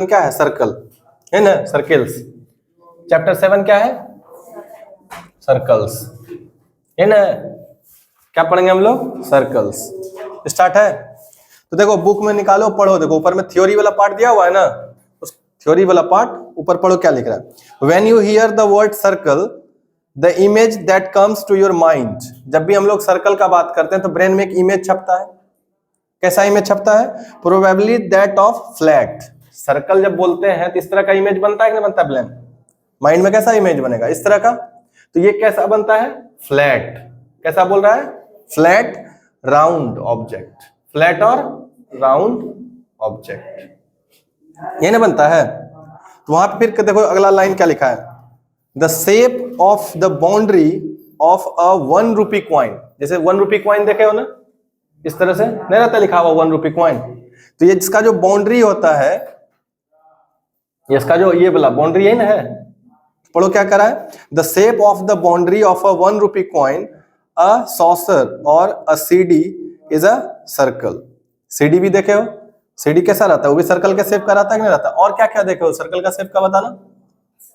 क्या है? सर्कल है ना, सर्कल्स। चैप्टर 7 क्या है? सर्कल्स है ना। क्या पढ़ेंगे हम लोग? सर्कल्स। स्टार्ट है तो देखो बुक में निकालो, पढ़ो। देखो ऊपर में थ्योरी वाला पार्ट दिया हुआ है ना, उस थ्योरी वाला पार्ट ऊपर पढ़ो क्या लिख रहा है। When you hear the word circle the image that comes to your mind. जब भी हम लोग सर्कल का बात करते हैं तो ब्रेन में एक इमेज छपता है। कैसा इमेज छपता है? Probably that of flat. Circle जब बोलते हैं तो इस तरह का इमेज बनता है कि नहीं बनता? ब्रेन माइंड में कैसा इमेज बनेगा? इस तरह का। तो ये कैसा बनता है? फ्लैट। कैसा बोल रहा है? Flat round object. फ्लैट और राउंड ऑब्जेक्ट ये ना बनता है। तो वहां पे फिर देखो अगला लाइन क्या लिखा है, the shape of the boundary of a 1 rupee coin. जैसे 1 रुपी कॉइन देखे हो ना, इस तरह से नहीं रहता लिखा हुआ 1 रुपी कॉइन। तो ये जिसका जो बाउंड्री होता है, इसका जो ये वाला बाउंड्री है ना है, पढ़ो क्या करा है, the shape of the boundary of a 1 rupee coin, a saucer और a CD is a circle. CD भी देखे हो, सीडी कैसा रहता है? वो भी सर्कल के शेप का रहता है कि नहीं रहता? और क्या क्या देखे हो सर्कल का शेप का बताना।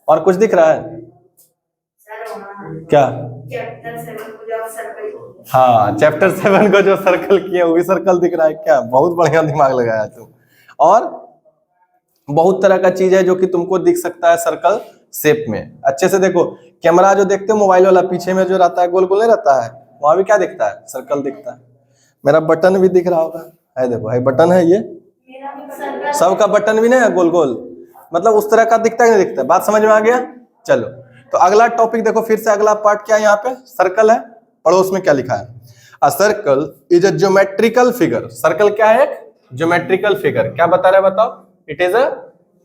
और कुछ दिख रहा है क्या? हाँ, चैप्टर 7 को जो सर्कल किया वो भी सर्कल दिख रहा है क्या? बहुत बढ़िया दिमाग लगाया तुम। और बहुत तरह का चीज है जो कि तुमको दिख सकता है सर्कल शेप में। अच्छे से देखो, कैमरा जो देखते हो मोबाइल वाला, पीछे में जो रहता है गोल गोल नहीं रहता है, वहां भी क्या दिखता है? सर्कल दिखता है। मेरा बटन भी दिख रहा होगा, है देखो, है बटन है ये, सबका बटन भी नहीं है गोल गोल, मतलब उस तरह का दिखता है नहीं दिखता? बात समझ में आ गया? चलो तो अगला टॉपिक देखो, फिर से अगला पार्ट क्या है? यहाँ पे सर्कल है, पढ़ो उसमें क्या लिखा है। A circle is a geometrical figure. Circle क्या है? एक ज्योमेट्रिकल फिगर। क्या बता रहे बताओ? It is a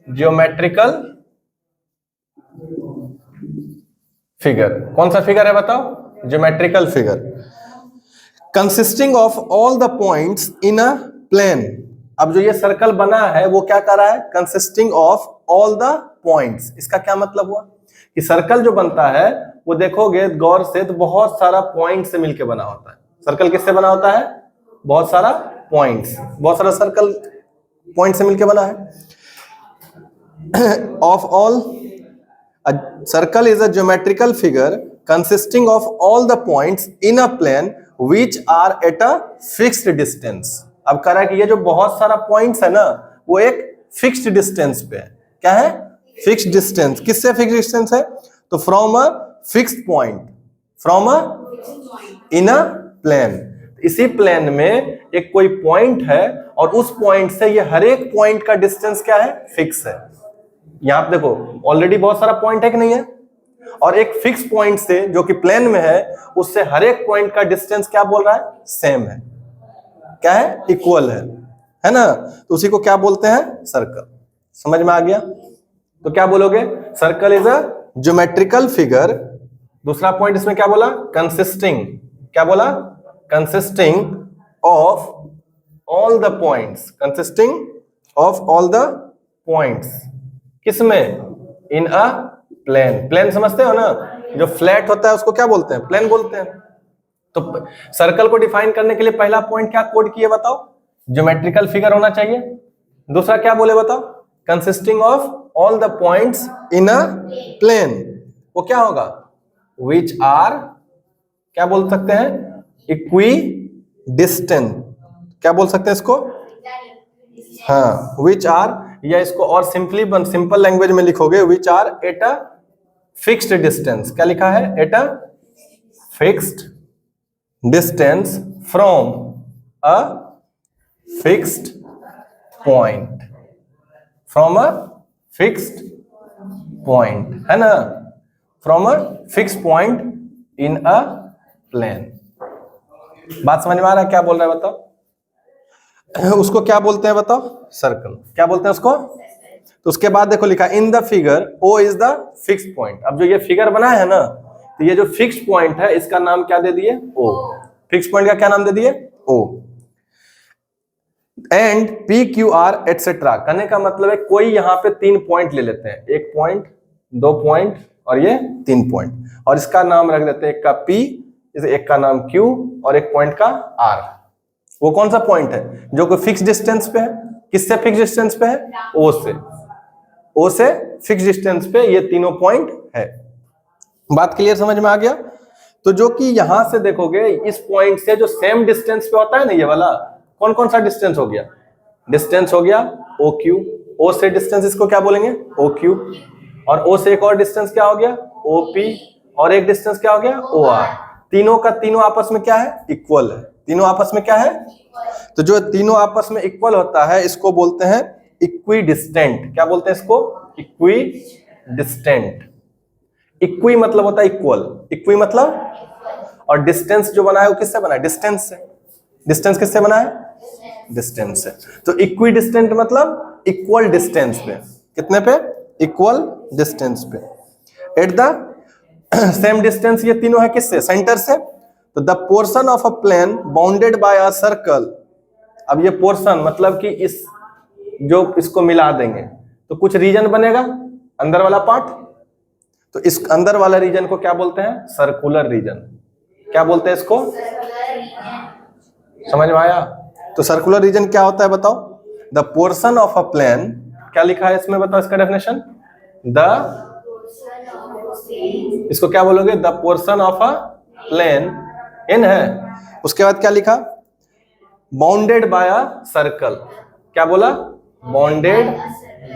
geometrical figure. कौन सा फिगर है बताओ? Geometrical figure consisting of all the points in a plane. अब जो ये सर्कल बना है वो क्या कर रहा है? Consisting of all the points. इसका क्या मतलब हुआ कि सर्कल जो बनता है वो देखोगे गौर से तो बहुत सारा पॉइंट से मिलकर बना होता है। सर्कल किससे बना होता है? बहुत सारा पॉइंट्स, बहुत सारा सर्कल पॉइंट से मिलकर बना है। of all, a circle is a geometrical figure consisting of all the points in a plane which are at a fixed distance। अब कह रहा है कि ये जो बहुत सारा पॉइंट्स है ना वो एक फिक्स्ड डिस्टेंस पे है। क्या है? Fixed distance. किससे फिक्स्ड डिस्टेंस है? तो from a fixed point, from a in a plane. इसी प्लेन में एक कोई पॉइंट है और उस पॉइंट से ये हर एक पॉइंट का डिस्टेंस क्या है? फिक्स है। यहां पे देखो ऑलरेडी बहुत सारा पॉइंट है कि नहीं है, और एक फिक्स पॉइंट से जो कि प्लेन में है उससे हर एक पॉइंट का डिस्टेंस क्या बोल रहा है? सेम है। क्या है? इक्वल है ना। तो उसी को क्या बोलते हैं? सर्कल। समझ में आ गया? तो क्या बोलोगे? Circle is a geometrical figure. दूसरा पॉइंट इसमें क्या बोला? कंसिस्टिंग। क्या बोला? Consisting of all the points. Consisting of all the points किसमें? इन अ प्लेन। प्लेन समझते हो ना, जो फ्लैट होता है उसको क्या बोलते हैं? प्लेन बोलते हैं। तो सर्कल को डिफाइन करने के लिए पहला पॉइंट क्या कोड किए बताओ? ज्योमेट्रिकल फिगर होना चाहिए। दूसरा क्या बोले बताओ? Consisting of all the points in a plane. वो क्या होगा? विच आर, क्या बोल सकते हैं? Equidistant. क्या बोल सकते हैं इसको? हाँ, विच आर, या इसको और सिंपल लैंग्वेज में लिखोगे which are at a fixed distance. क्या लिखा है? At a fixed distance from a fixed point. From a fixed point है ना, from a fixed point in a plane. बात समझ में आ रहा है क्या बोल रहा है बताओ? उसको क्या बोलते हैं बताओ? सर्कल। क्या बोलते हैं उसको? तो उसके बाद देखो लिखा in the figure O is the fixed point. अब जो ये फिगर बना है ना, तो ये जो फिक्स्ड पॉइंट है इसका नाम क्या दे दिए? ओ। फिक्स्ड पॉइंट का क्या नाम दे दिए? O. And P Q R etcetera. कहने का मतलब है कोई यहां पे 3 पॉइंट ले लेते हैं, 1 पॉइंट, 2 पॉइंट और ये 3 पॉइंट, और इसका नाम रख देते हैं, एक का पी, एक का नाम क्यू और एक पॉइंट का आर। वो कौन सा पॉइंट है? जो कि फिक्स डिस्टेंस पे है। किससे फिक्स डिस्टेंस पे है? ओ से। ओ से फिक्स डिस्टेंस पे ये तीनों पॉइंट है। बात क्लियर समझ में आ गया? तो जो कि यहां से देखोगे इस पॉइंट से जो सेम डिस्टेंस पे होता है ना, ये वाला कौन कौन सा डिस्टेंस हो गया? डिस्टेंस हो गया ओ क्यू, ओ से डिस्टेंस इसको क्या बोलेंगे? ओ क्यू, और ओ से एक और डिस्टेंस क्या हो गया? ओ पी, और एक डिस्टेंस क्या हो गया? O R. तीनों का तीनों आपस में क्या है? इक्वल है। तीनों आपस में क्या है? तो जो तीनों आपस में इक्वल होता है इसको बोलते हैं इक्वी डिस्टेंट। क्या बोलते हैं इसको? Equi distant. इक्वी मतलब होता है इक्वल, इक्वी मतलब, और डिस्टेंस जो बना है वो किससे बना है? डिस्टेंस से। डिस्टेंस किससे बना है? डिस्टेंस से। तो इक्वी डिस्टेंट मतलब इक्वल डिस्टेंस पे। कितने पे? इक्वल डिस्टेंस पे। एट द सेम डिस्टेंस, ये तीनों है किससे? सेंटर से। तो the portion of a plane bounded by a circle, अब ये पोर्शन मतलब कि इस जो इसको मिला देंगे तो कुछ रीजन बनेगा अंदर वाला पार्ट, तो इस अंदर वाला रीजन को क्या बोलते हैं? Circular region. क्या बोलते हैं इसको? समझ में आया? तो सर्कुलर रीजन क्या होता है बताओ? The portion of a plane, क्या लिखा है इसमें बताओ इसका डेफिनेशन? द, इसको क्या बोलोगे? The portion of a plane, इन है, उसके बाद क्या लिखा? Bounded by a circle. क्या बोला? Bounded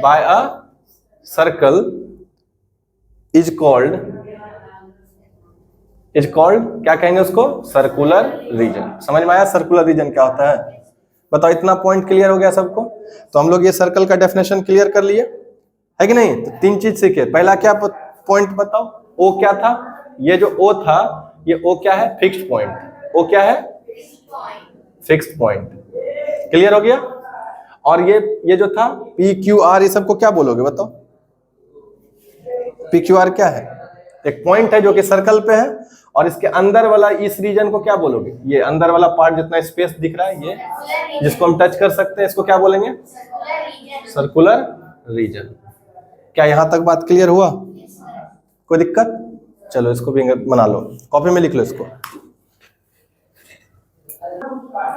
by a circle is called, क्या कहेंगे उसको? Circular region. समझ में आया सर्कुलर रीजन क्या होता है? बताओ, इतना पॉइंट क्लियर हो गया सबको? तो हम लोग ये सर्कल का डेफिनेशन क्लियर कर लिए है कि नहीं? तो तीन चीज सीखे। पहला क्या पॉइंट बताओ? ओ क्या था? ये जो ओ था, ये ओ क्या है? Fixed point. ओ क्या है? Fixed point. क्लियर हो गया? और ये जो था पी क्यू आर, ये सबको क्या बोलोगे बताओ? पी क्यू आर क्या है? एक पॉइंट है जो कि सर्कल पे है, और इसके अंदर वाला इस रीजन को क्या बोलोगे? ये अंदर वाला पार्ट जितना स्पेस दिख रहा है, ये जिसको हम टच कर सकते हैं, इसको क्या बोलेंगे? Circular region. क्या यहां तक बात क्लियर हुआ? कोई दिक्कत? चलो इसको भी बना लो, कॉपी में लिख लो इसको।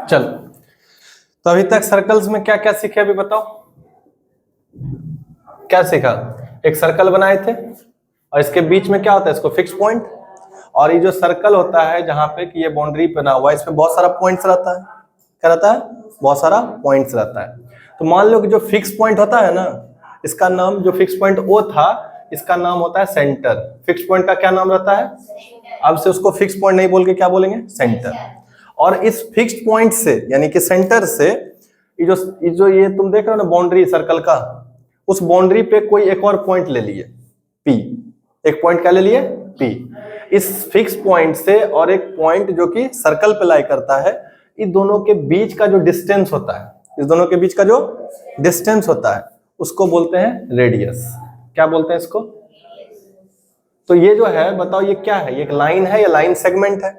चलो, तो अभी तक सर्कल्स में क्या क्या सीखे अभी बताओ? क्या सीखा? एक सर्कल बनाए थे और इसके बीच में क्या होता है? इसको फिक्स पॉइंट। और ये जो सर्कल होता है जहां पे कि ये बाउंड्री बना हुआ है, इसमें बहुत सारा पॉइंट्स रहता है। क्या रहता है? बहुत सारा पॉइंट्स रहता है। तो मान लो कि जो फिक्स पॉइंट होता है ना, इसका नाम, जो फिक्स पॉइंट ओ था, इसका नाम होता है सेंटर। फिक्स पॉइंट का क्या नाम रहता है? अब से उसको फिक्स पॉइंट नहीं बोल के क्या बोलेंगे? सेंटर। और इस फिक्स्ड पॉइंट से, यानी कि सेंटर से, ये तुम देख रहे हो ना बाउंड्री सर्कल का, उस बाउंड्री पे कोई एक और पॉइंट ले लिए पी। एक पॉइंट क्या ले लिए? पी। इस फिक्स पॉइंट से और एक पॉइंट जो कि सर्कल पे लाई करता है, इन दोनों के बीच का जो डिस्टेंस होता है, इस दोनों के बीच का जो डिस्टेंस होता है, उसको बोलते हैं रेडियस। क्या बोलते हैं इसको? तो ये जो है बताओ, ये क्या है? ये एक लाइन है या लाइन सेगमेंट है?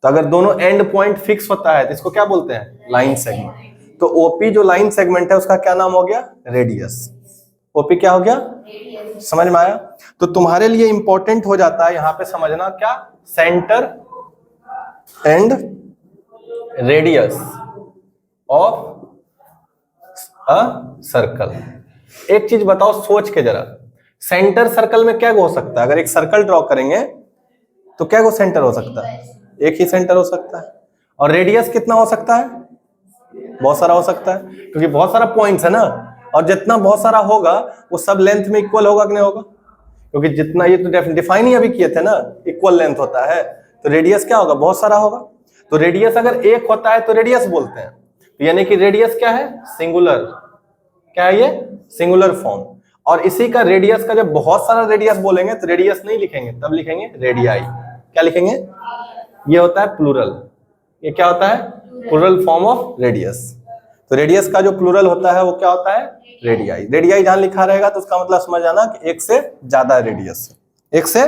तो अगर दोनों एंड पॉइंट फिक्स होता है तो इसको क्या बोलते हैं? Line segment. तो ओपी जो लाइन सेगमेंट है उसका क्या नाम हो गया? रेडियस। ओपी क्या हो गया? समझ में आया? तो तुम्हारे लिए इंपॉर्टेंट हो जाता है यहां पे समझना क्या? Centre and radius of a circle. एक चीज बताओ सोच के जरा, सेंटर सर्कल में क्या हो सकता है? अगर एक सर्कल ड्रॉ करेंगे तो क्या सेंटर हो सकता है? एक ही सेंटर हो सकता है। और रेडियस कितना हो सकता है? बहुत सारा हो सकता है, क्योंकि बहुत सारा पॉइंट्स है ना, और जितना बहुत सारा होगा वो सब लेंथ में इक्वल होगा कि नहीं होगा? क्योंकि जितना, ये तो डिफाइन ही अभी किए थे ना, इक्वल लेंथ होता है, तो रेडियस क्या होगा? बहुत सारा होगा। तो रेडियस अगर एक होता है तो रेडियस बोलते हैं। तो यानी कि रेडियस क्या है? सिंगुलर। क्या है ये? Singular form. और इसी का रेडियस का जब बहुत सारा रेडियस बोलेंगे तो रेडियस नहीं लिखेंगे, तब लिखेंगे रेडियाई। क्या लिखेंगे? ये होता है प्लूरल। ये क्या होता है? Plural form of radius. तो रेडियस का जो प्लूरल होता है वो क्या होता है? रेडियाई। रेडियाई जहां लिखा रहेगा तो उसका मतलब समझ आना कि एक से ज्यादा रेडियस, एक से।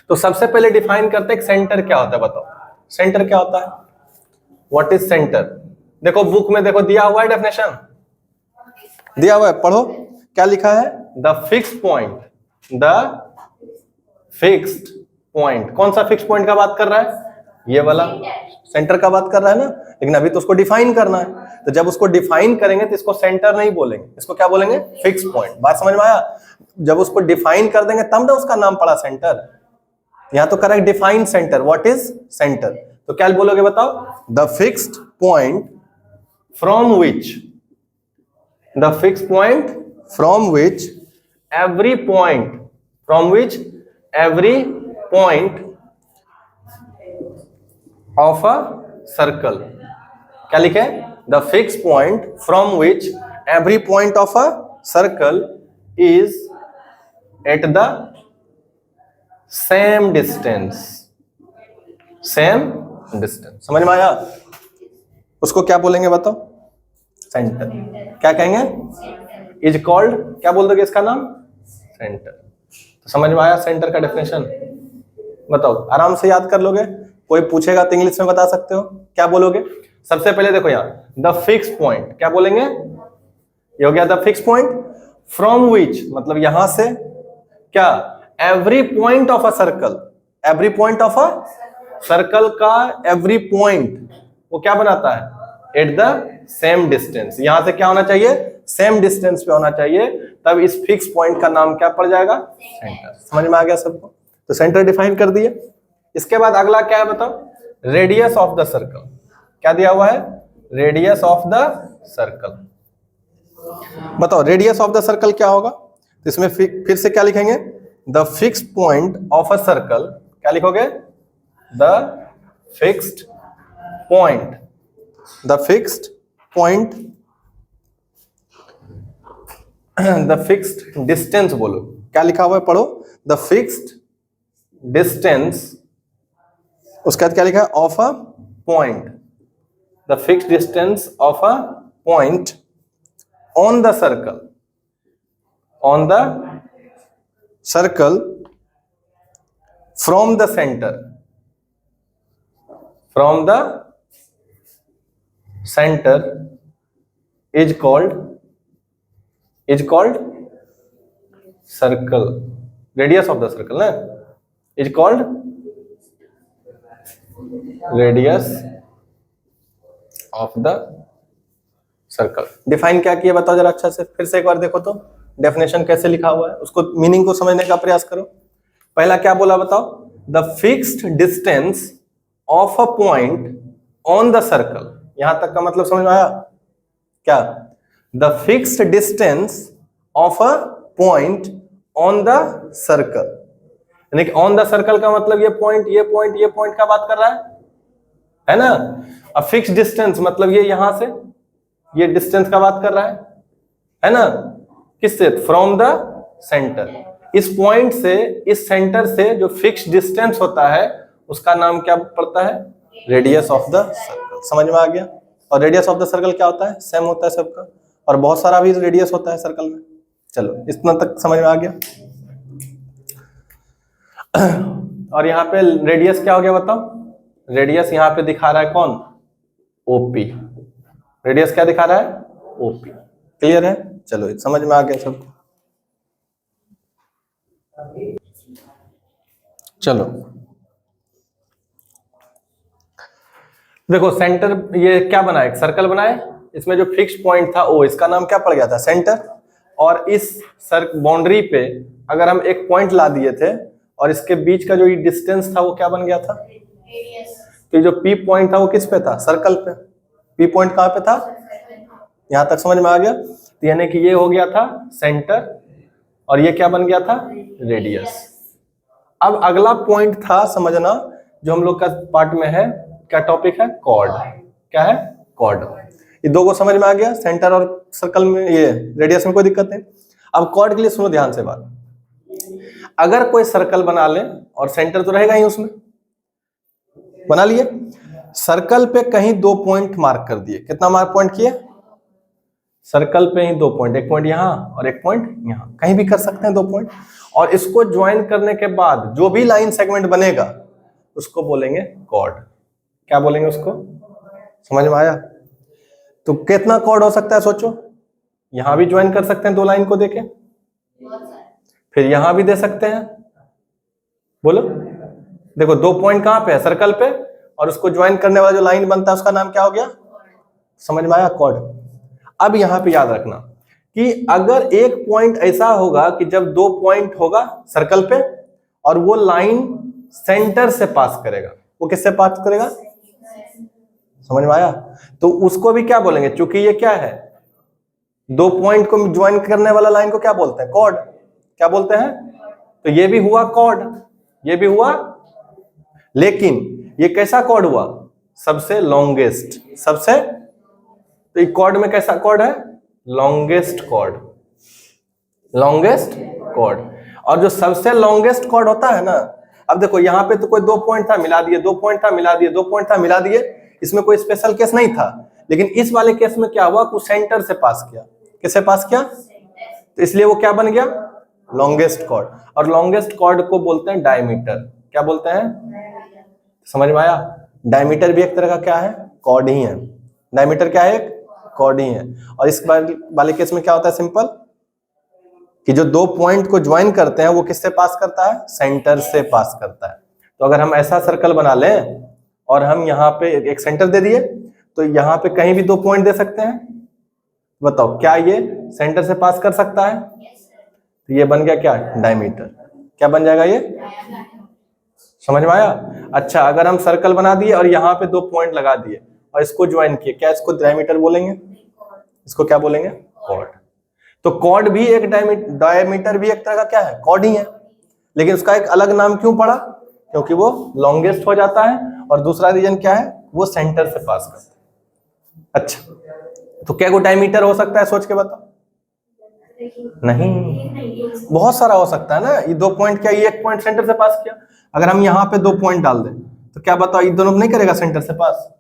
तो सबसे पहले डिफाइन करते हैं सेंटर क्या होता है, बताओ सेंटर क्या होता है? What is centre? देखो बुक में देखो दिया हुआ है, डेफिनेशन दिया हुआ है, पढ़ो क्या लिखा है? The fix point, the fixed point. कौन सा फिक्स पॉइंट का बात कर रहा है? ये वाला सेंटर का बात कर रहा है ना, लेकिन अभी तो उसको डिफाइन करना है। तो जब उसको डिफाइन करेंगे तो इसको सेंटर नहीं बोलेंगे, इसको क्या बोलेंगे? Fix point. बात समझ में आया? जब उसको डिफाइन कर देंगे तब ना उसका नाम पड़ा सेंटर। यहां तो correct define centre. What is centre? तो क्या बोलोगे बताओ? The fixed point from which, the fixed point from which every point, from which every point of a circle. क्या लिखे? The fixed point from which every point of a circle is eight the same distance, same distance. समझ में आया? उसको क्या बोलेंगे बताओ? Centre. क्या कहेंगे? इज कॉल्ड, क्या बोल दोगे इसका नाम? सेंटर। तो समझ में आया सेंटर का डेफिनेशन? बताओ, आराम से याद कर लोगे? कोई पूछेगा तो इंग्लिश में बता सकते हो। क्या बोलोगे? सबसे पहले देखो यहाँ द फिक्स पॉइंट, क्या बोलेंगे? ये हो गया the fix point. From which मतलब यहां से, क्या? Every point of a circle, every point of a circle का एवरी पॉइंट वो क्या बनाता है? Eight the same distance. यहां से क्या होना चाहिए? सेम डिस्टेंस पे होना चाहिए, तब इस फिक्स पॉइंट का नाम क्या पड़ जाएगा? सेंटर। समझ में आ गया सबको? तो सेंटर डिफाइन कर दिए। इसके बाद अगला क्या है बताओ? Radius of the circle. क्या दिया हुआ है? Radius of the circle. बताओ रेडियस ऑफ द सर्कल क्या होगा? तो इसमें फिर से क्या लिखेंगे? The fixed point of a circle. क्या लिखोगे? The fixed point, the fixed point, the fixed distance बोलो। क्या लिखा हुआ है? पढ़ो। द फिक्स्ड डिस्टेंस, उसके बाद क्या लिखा है? Of a point, the fixed distance of a point on the circle, on the circle from the centre, from the centre is called, is called circle. Radius of the circle ना, is called radius of the circle. Define क्या किया बताओ जरा अच्छा से, फिर से एक बार देखो तो डेफिनेशन कैसे लिखा हुआ है, उसको मीनिंग को समझने का प्रयास करो। पहला क्या बोला बताओ? The fixed distance of a point on the circle. यहां तक का मतलब समझ में आया? क्या? The fixed distance of a point on the circle, यानी कि ऑन द सर्कल का मतलब ये पॉइंट, ये पॉइंट, ये पॉइंट का बात कर रहा है ना? अब फिक्स डिस्टेंस मतलब ये यहां से ये डिस्टेंस का बात कर रहा है ना? किससे? From the centre. इस पॉइंट से, इस सेंटर से जो फिक्स डिस्टेंस होता है उसका नाम क्या पड़ता है? Radius of the circle. समझ में आ गया? और रेडियस ऑफ द सर्कल क्या होता है? सेम होता है सबका, और बहुत सारा भी रेडियस होता है सर्कल में। चलो इतना तक समझ में आ गया। और यहाँ पे रेडियस क्या हो गया बताओ? रेडियस यहाँ पे दिखा रहा है कौन? ओपी। रेडियस क्या दिखा रहा है? ओपी। क्लियर है? चलो समझ में आ गया सबको? चलो देखो, सेंटर ये क्या बना है? एक सर्कल बनाए, इसमें जो फिक्स पॉइंट था ओ, इसका नाम क्या पड़ गया था? सेंटर। और इस बाउंड्री पे अगर हम एक पॉइंट ला दिए थे और इसके बीच का जो ये डिस्टेंस था वो क्या बन गया था? तो जो पी पॉइंट था वो किस पे था? सर्कल पे। पी पॉइंट कहां पे था? यहां तक समझ में आ गया? तो यानी कि ये हो गया था सेंटर और ये क्या बन गया था? रेडियस। अब अगला पॉइंट था समझना, जो हम लोग का पार्ट में है, क्या टॉपिक है? कॉर्ड। क्या है? कॉर्ड। ये दो को समझ में आ गया? सेंटर और सर्कल में, ये रेडियस में कोई दिक्कत नहीं। अब कॉर्ड के लिए सुनो ध्यान से बात। अगर कोई सर्कल बना ले और सेंटर तो रहेगा ही उसमें, बना लिए, सर्कल पे कहीं दो पॉइंट मार्क कर दिए। कितना मार्क पॉइंट किए? सर्कल पे ही दो पॉइंट, एक पॉइंट यहां और एक पॉइंट यहां, कहीं भी कर सकते हैं दो पॉइंट। और इसको ज्वाइन करने के बाद जो भी लाइन सेगमेंट बनेगा उसको बोलेंगे कॉर्ड। क्या बोलेंगे उसको? समझ में आया? तो कितना कॉर्ड हो सकता है सोचो? यहां भी ज्वाइन कर सकते हैं दो लाइन को देके, फिर यहां भी दे सकते हैं। बोलो, देखो दो पॉइंट कहां पे है? सर्कल पे, और उसको ज्वाइन करने वाला जो लाइन बनता है उसका नाम क्या हो गया? समझ में आया? कॉर्ड। अब यहां पे याद रखना कि अगर एक पॉइंट ऐसा होगा कि जब दो पॉइंट होगा सर्कल पे और वो लाइन सेंटर से पास करेगा, वो किससे पास करेगा? समझ में आया? तो उसको भी क्या बोलेंगे? चूंकि ये क्या है, दो पॉइंट को ज्वाइन करने वाला लाइन को क्या बोलते हैं? कॉर्ड। क्या बोलते हैं? तो ये भी हुआ कॉर्ड, ये भी हुआ, लेकिन ये कैसा कॉर्ड हुआ? सबसे लॉन्गेस्ट, सबसे, तो ये कॉर्ड में कैसा कॉर्ड है? Longest chord, longest chord. और जो सबसे लॉन्गेस्ट कॉर्ड होता है ना, अब देखो यहां पे तो कोई दो पॉइंट था मिला दिए, दो पॉइंट था मिला दिए, दो पॉइंट था मिला दिए, इसमें कोई स्पेशल केस नहीं था। लेकिन इस वाले केस में क्या हुआ? कुछ सेंटर से पास किया। किससे पास किया? तो इसलिए वो क्या बन गया? Longest chord. और लॉन्गेस्ट कॉर्ड को बोलते हैं डायमीटर। क्या बोलते हैं? समझ में आया? डायमीटर भी एक तरह का क्या है? कॉर्ड ही है। डायमीटर क्या है? कॉर्ड ही है। और इस वाले केस में क्या होता है? सिंपल, कि जो दो पॉइंट को ज्वाइन करते हैं वो किससे पास करता है? सेंटर से पास करता है। तो अगर हम ऐसा सर्कल बना लें और हम यहाँ पे एक सेंटर दे दिए, तो यहाँ पे कहीं भी दो पॉइंट दे सकते हैं। बताओ क्या ये सेंटर से पास कर सकता है? तो ये बन गया क्या? डायमीटर। क्या बन जाएगा ये? समझ में आया? अच्छा, अगर हम सर्कल बना दिए और यहाँ पे दो पॉइंट लगा दिए और इसको ज्वाइन किए, क्या इसको डायमीटर बोलेंगे? इसको क्या बोलेंगे? कॉर्ड। तो कॉर्ड भी एक डायमीटर भी एक तरह का क्या है? कॉर्ड ही है, लेकिन उसका एक अलग नाम क्यों पड़ा? क्योंकि वो लॉन्गेस्ट हो जाता है, और दूसरा रीजन क्या है? वो सेंटर से पास करता है। अच्छा, तो क्या वो डायमीटर हो सकता है? सोच के बताओ। नहीं, बहुत सारा हो सकता है ना। ये दो पॉइंट क्या, ये एक पॉइंट सेंटर से पास किया, अगर हम यहाँ पे दो पॉइंट डाल दें तो क्या बताओ, ये दोनों नहीं करेगा सेंटर से पास?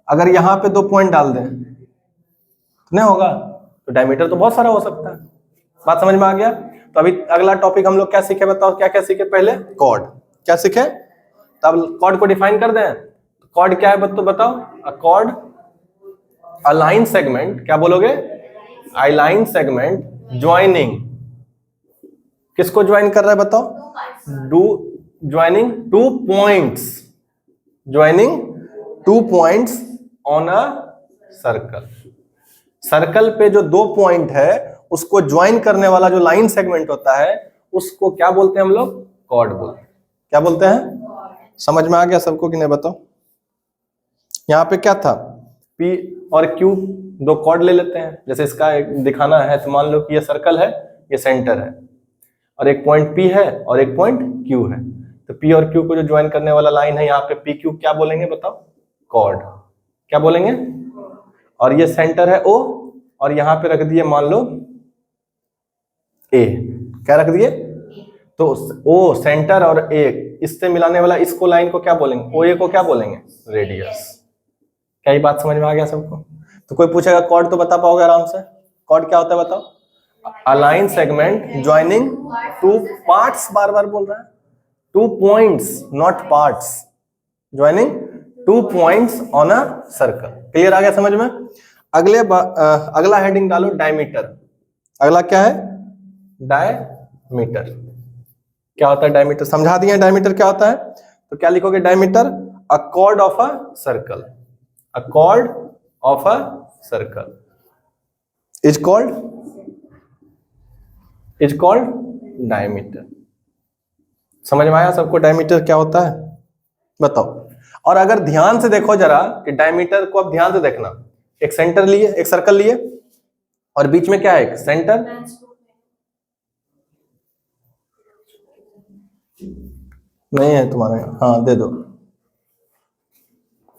अगर यहाँ पे दो पॉइंट डाल दें तो नहीं होगा। तो डायमीटर तो बहुत सारा हो सकता है। बात समझ में आ गया? तो अभी अगला टॉपिक हम लोग क्या सीखे? बताओ क्या क्या सीखे? पहले कॉर्ड। क्या सीखे? तब कॉर्ड को डिफाइन कर दें। कॉर्ड क्या है तो बताओ। अ कॉर्ड, अ लाइन सेगमेंट, क्या बोलोगे? आई लाइन सेगमेंट ज्वाइनिंग, किसको ज्वाइन कर रहा है बताओ? Do joining two points, joining two points on a circle. Circle पे जो दो पॉइंट है उसको ज्वाइन करने वाला जो लाइन सेगमेंट होता है उसको क्या बोलते हैं हम लोग? कॉर्ड बोलते हैं। क्या बोलते हैं? समझ में आ गया सबको कि नहीं? बताओ। यहाँ पे क्या था? P और Q दो कॉर्ड ले लेते हैं। जैसे इसका दिखाना है तो मान लो कि ये सर्कल है, ये सेंटर है, और एक पॉइंट P है और एक पॉइंट Q है। तो P और Q को जो ज्वाइन करने वाला लाइन है यहाँ पे PQ, क्या बोलेंगे बताओ? कॉर्ड। क्या बोलेंगे? और ये सेंटर है O, और यहाँ पे रख दिए मान लो A। क्या रख दिए? तो O सेंटर और A, इससे मिलाने वाला इसको लाइन को क्या बोलेंगे? OA को क्या बोलेंगे? रेडियस। क्या ये बात समझ में आ गया सबको? तो कोई पूछेगा कॉर्ड तो बता पाओगे आराम से? कॉर्ड क्या होता है बताओ? A line segment joining two parts, बार बार बोल रहा है, two points not parts, joining two points on a circle. Clear आ गया समझ में? अगला हेडिंग डालो डायमीटर। अगला क्या है? डायमीटर। क्या होता है डायमीटर? समझा दिए डायमीटर क्या होता है। तो क्या लिखोगे? Diameter, a cord of a circle, a chord of a circle is called diameter। समझ में आया सबको डायमीटर क्या होता है? बताओ। और अगर ध्यान से देखो जरा कि डायमीटर को, अब ध्यान से देखना, एक सेंटर लिए, एक सर्कल लिए, और बीच में क्या है? एक सेंटर। नहीं है तुम्हारे? हाँ दे दो,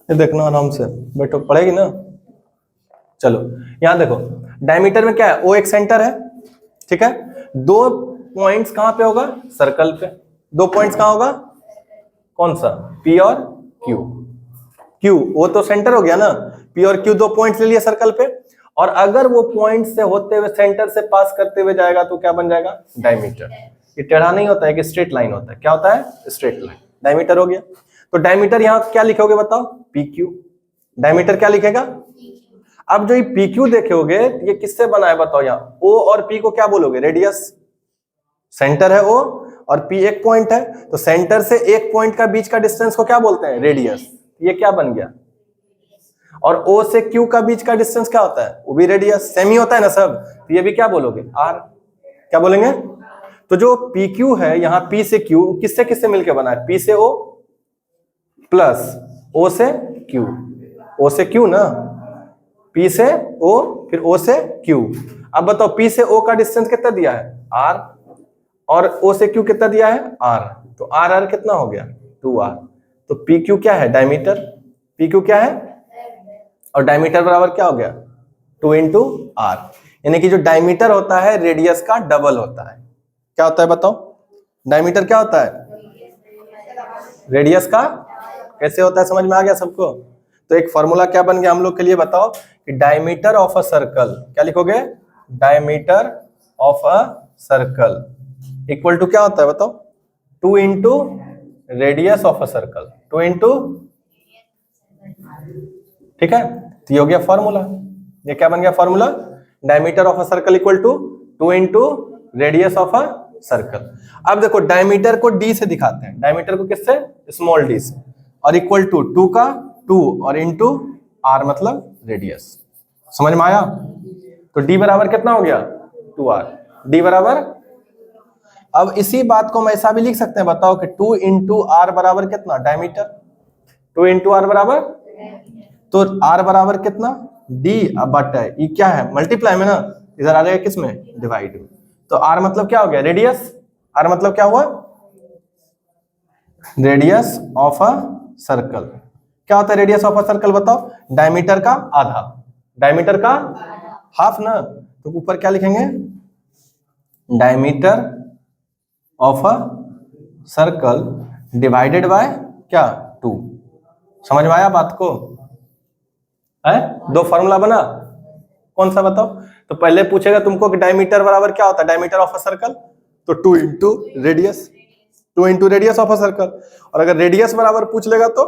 ये देखना आराम से, बैठो, पड़ेगी ना। चलो यहां देखो, डायमीटर में क्या है? ओ एक सेंटर है, ठीक है। दो पॉइंट्स कहां पे होगा? सर्कल पे। दो पॉइंट्स कहां होगा? कौन सा? P और Q। Q वो तो सेंटर हो गया ना, P और Q दो पॉइंट्स ले लिए सर्कल पे, और अगर वो पॉइंट से होते हुए सेंटर से पास करते हुए जाएगा तो क्या बन जाएगा? डायमीटर। ये टेढ़ा नहीं होता है कि स्ट्रेट लाइन होता है। क्या होता है? Straight line. डायमीटर हो गया। तो डायमीटर यहां क्या लिखोगे बताओ? PQ। डायमीटर क्या लिखेगा? अब जो ये PQ देखोगे ये किससे बना है बताओ? यहाँ O और P को क्या बोलोगे? रेडियस। सेंटर है O और P एक पॉइंट है, तो सेंटर से एक पॉइंट का बीच का डिस्टेंस को क्या बोलते हैं? रेडियस। ये क्या बन गया, और O से Q का बीच का डिस्टेंस क्या होता है, वो भी रेडियस सेम ही होता है ना सब, तो ये भी क्या बोलोगे R, क्या बोलेंगे। तो जो PQ है यहाँ P से Q किससे किससे मिलकर बना है, P से O प्लस O से Q, O से Q ना, P से O फिर O से Q। अब बताओ P से O का डिस्टेंस कितना दिया है R, और O से Q कितना दिया है R, तो R कितना हो गया 2R। तो PQ क्या है, डायमीटर, PQ क्या है, और डायमीटर बराबर क्या हो गया 2 इंटू R, यानी कि जो डायमीटर होता है रेडियस का डबल होता है। क्या होता है बताओ, डायमीटर क्या होता है, रेडियस का, कैसे होता है समझ में आ गया सबको। तो एक फॉर्मूला क्या बन गया हम लोग के लिए बताओ, कि डायमीटर ऑफ अ सर्कल, क्या लिखोगे, diameter of a circle equal to क्या होता है बताओ, 2 into radius of a circle, 2 into, ठीक है। तो ये हो गया फॉर्मूला, ये क्या बन गया formula, diameter of a circle equal to 2 into radius of a circle. अब देखो डायमीटर को D से दिखाते हैं, डायमीटर को किससे, स्मॉल d से, और इक्वल टू 2 का 2 और इंटू R मतलब रेडियस, समझ में आया। तो D बराबर कितना हो गया 2R, D बराबर, अब इसी बात को हम ऐसा भी लिख सकते हैं बताओ कि 2 इंटू R बराबर कितना, डायमीटर, 2 इंटू R बराबर, तो R बराबर कितना D, अब बट है ये क्या है मल्टीप्लाई में ना, इधर आ जाएगा किस में, डिवाइड में। तो R मतलब क्या हो गया रेडियस, R मतलब क्या हुआ, रेडियस ऑफ अ सर्कल। क्या होता है रेडियस ऑफ अ सर्कल बताओ, डायमीटर का आधा, डायमीटर का हाफ ना, तो ऊपर क्या लिखेंगे, diameter of a circle divided by क्या 2। समझ में आया बात को, है दो फॉर्मूला बना, कौन सा बताओ। तो पहले पूछेगा तुमको कि डायमीटर बराबर क्या होता है, डायमीटर ऑफ अ सर्कल, तो 2 into radius, 2 into radius of a circle, और अगर रेडियस बराबर पूछ लेगा तो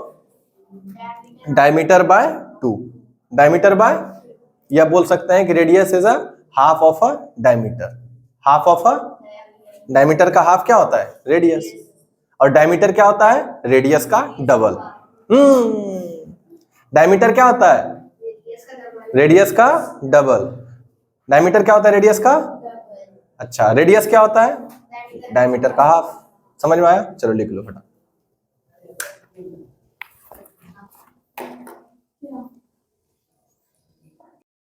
डायमीटर बाय 2, डायमीटर बाय, या बोल सकते हैं कि radius is a half of a diameter, half of a diameter का हाफ क्या होता है रेडियस, और डायमीटर क्या होता है रेडियस का डबल। डायमीटर क्या होता है रेडियस का डबल, डायमीटर क्या होता है रेडियस का, अच्छा रेडियस क्या होता है डायमीटर का हाफ। समझ में आया, चलो लिख लो फटाफट।